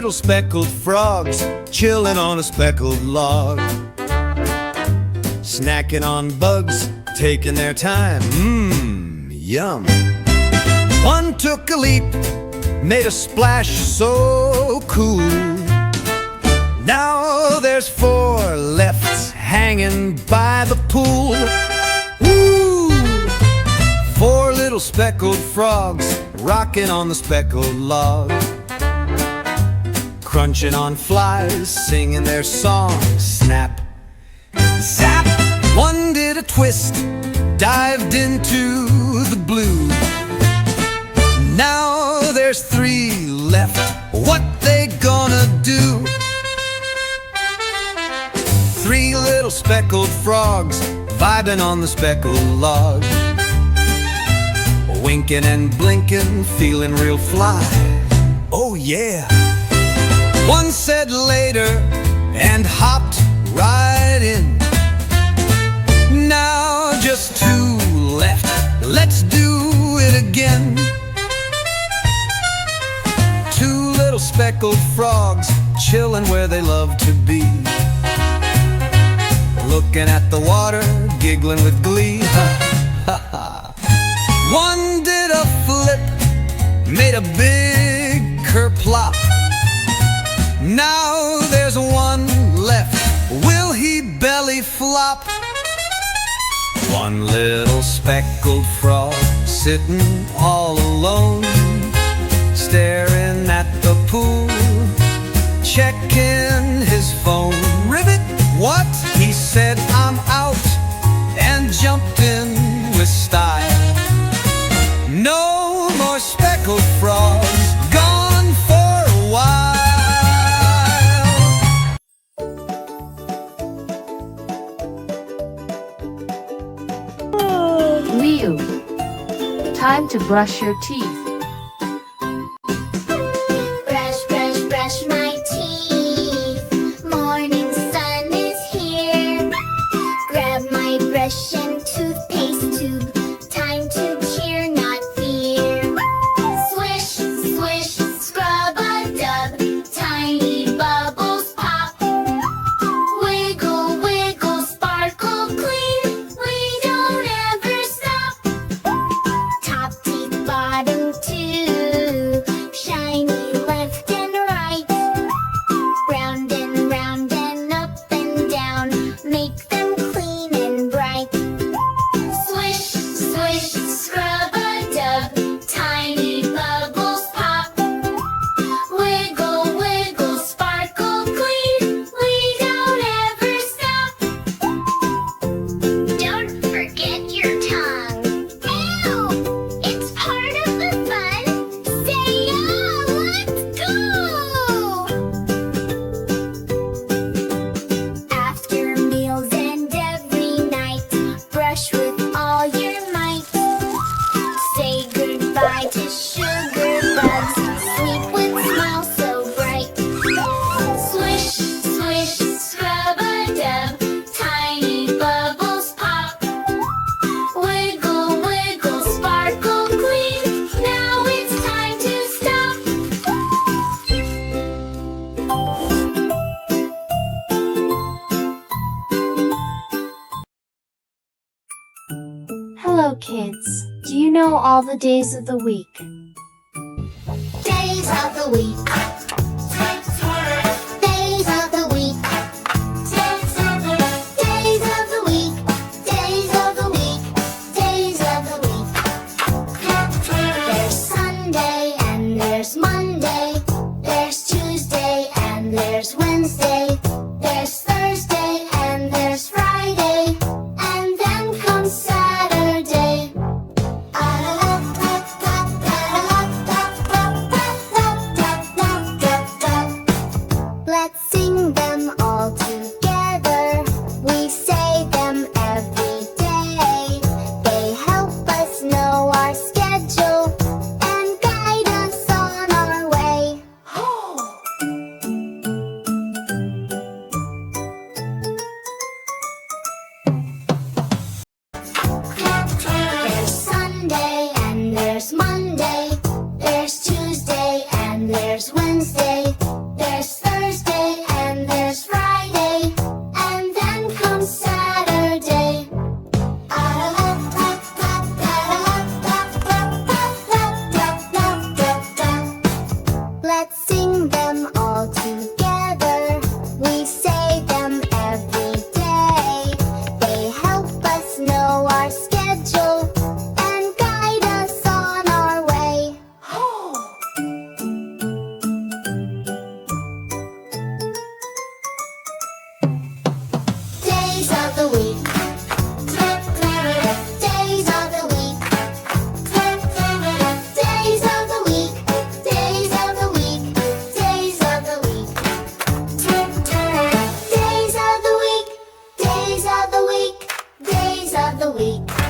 little speckled frogs chilling on a speckled log, snacking on bugs, taking their time. Yum. One took a leap, made a splash so cool. Now there's 4 left hanging by the pool. Woo! 4 little speckled frogs rocking on the speckled log, crunching on flies, singing their song. Snap, zap. One did a twist, dived into the blue. Now there's 3 left, what they gonna do? 3 little speckled frogs vibing on the speckled log, winking and blinking, feeling real fly. Oh yeah. One said later and hopped right in. Now just 2 left, let's do it again. 2 little speckled frogs chilling where they love to be, looking at the water, giggling with glee. One did a flip, made a big kerplop. Now there's 1 left, will he belly flop? 1 little speckled frog sitting all alone, staring at the pool, checking his phone. Ribbit, what? He said, I'm out, and jumped in with style. No more speckled frogs, gone for a while. Leo, time to brush your teeth. Brush, brush, brush my teeth. Morning sun is here. Grab my brush and toothpaste tube. Time to cheer, not fear. Swish, swish, scrub-a-dub. Tiny bubbles pop. Wiggle, wiggle, sparkle clean. We don't ever stop. Top teeth, bottom too. Shiny left and right. Round and up and down. Make them clean and bright. Swish, swish, scrub-a-dub. Tiny bubbles pop. Wiggle, wiggle, sparkle clean. We don't ever stop. Don't forget your tongue. Ew! It's part of the fun. Say yeah, let's go! After meals and every night, brush with all your might. Say goodbye to sugar bugs. Sleep with smiles so bright. Swish, swish, scrub-a-dub. Tiny bubbles pop. Wiggle, wiggle, sparkle clean. Now it's time to stop. Hello kids, do you know all the days of the week? Days of the week. Days of the week. Days of the week. Days of the week. Days of the week. There's Sunday and there's Monday. There's Tuesday and there's Wednesday. There's Thursday and there's Friday. And then comes Saturday. week.